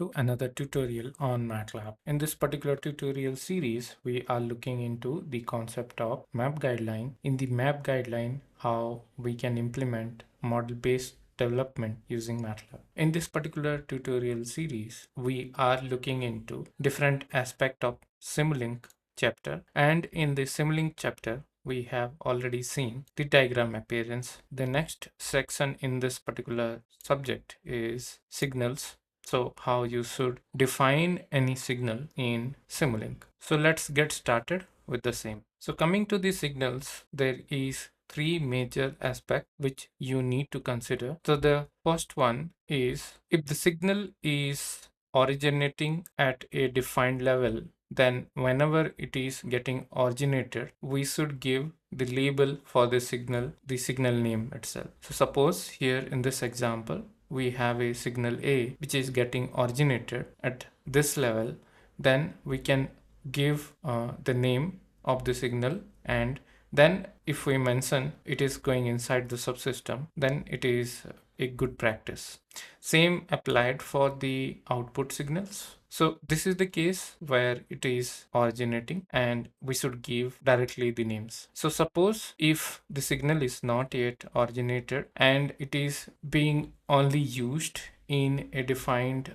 to another tutorial on MATLAB. In this particular tutorial series, we are looking into the concept of MAAB guideline. In the MAAB guideline, how we can implement model-based development using MATLAB. In this particular tutorial series, we are looking into different aspects of Simulink chapter, and in the Simulink chapter, we have already seen the diagram appearance. The next section in this particular subject is signals. So how you should define any signal in Simulink. So let's get started with the same. So coming to the signals, there is three major aspects which you need to consider. So the first one is if the signal is originating at a defined level, then whenever it is getting originated, we should give the label for the signal name itself. So suppose here in this example, we have a signal A which is getting originated at this level, then we can give the name of the signal, and then if we mention it is going inside the subsystem, then it is a good practice. Same applied for the output signals. So this is the case where it is originating and we should give directly the names. So suppose if the signal is not yet originated and it is being only used in a defined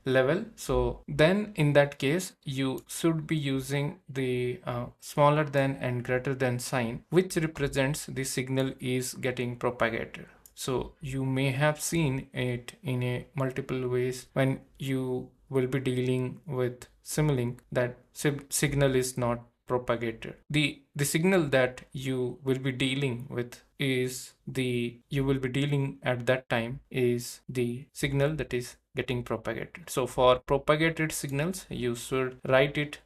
level, so then in that case you should be using the smaller than and greater than sign, which represents the signal is getting propagated. So you may have seen it in a multiple ways when you will be dealing with Simulink that signal is not propagated. The signal that you will be dealing with is at that time is the signal that is getting propagated. So for propagated signals, you should write it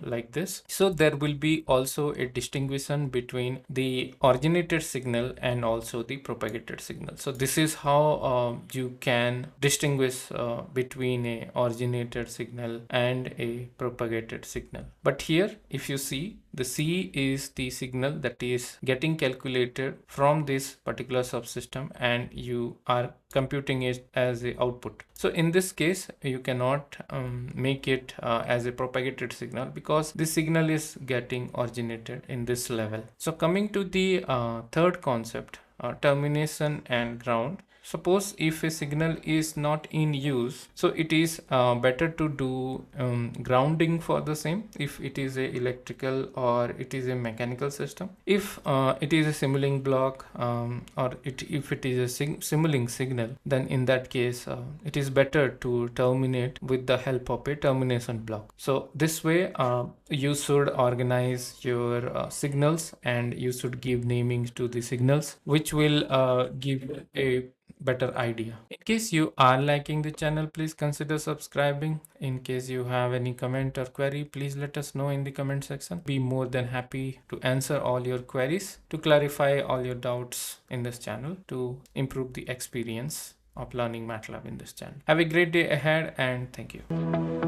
like this. So there will be also a distinction between the originated signal and also the propagated signal. So this is how you can distinguish between a originated signal and a propagated signal. But here, if you see, the C is the signal that is getting calculated from this particular subsystem and you are computing it as a output. So in this case, you cannot make it as a propagated signal because the signal is getting originated in this level. So coming to the third concept, termination and ground. Suppose if a signal is not in use, so it is better to do grounding for the same if it is a electrical or it is a mechanical system. If it is a Simulink block or if it is a Simulink signal, then in that case it is better to terminate with the help of a termination block. So this way you should organize your signals and you should give namings to the signals, which will give a better idea. In case you are liking the channel, please consider subscribing. In case you have any comment or query, please let us know in the comment section. Be more than happy to answer all your queries, to clarify all your doubts in this channel, to improve the experience of learning MATLAB in this channel. Have a great day ahead and thank you.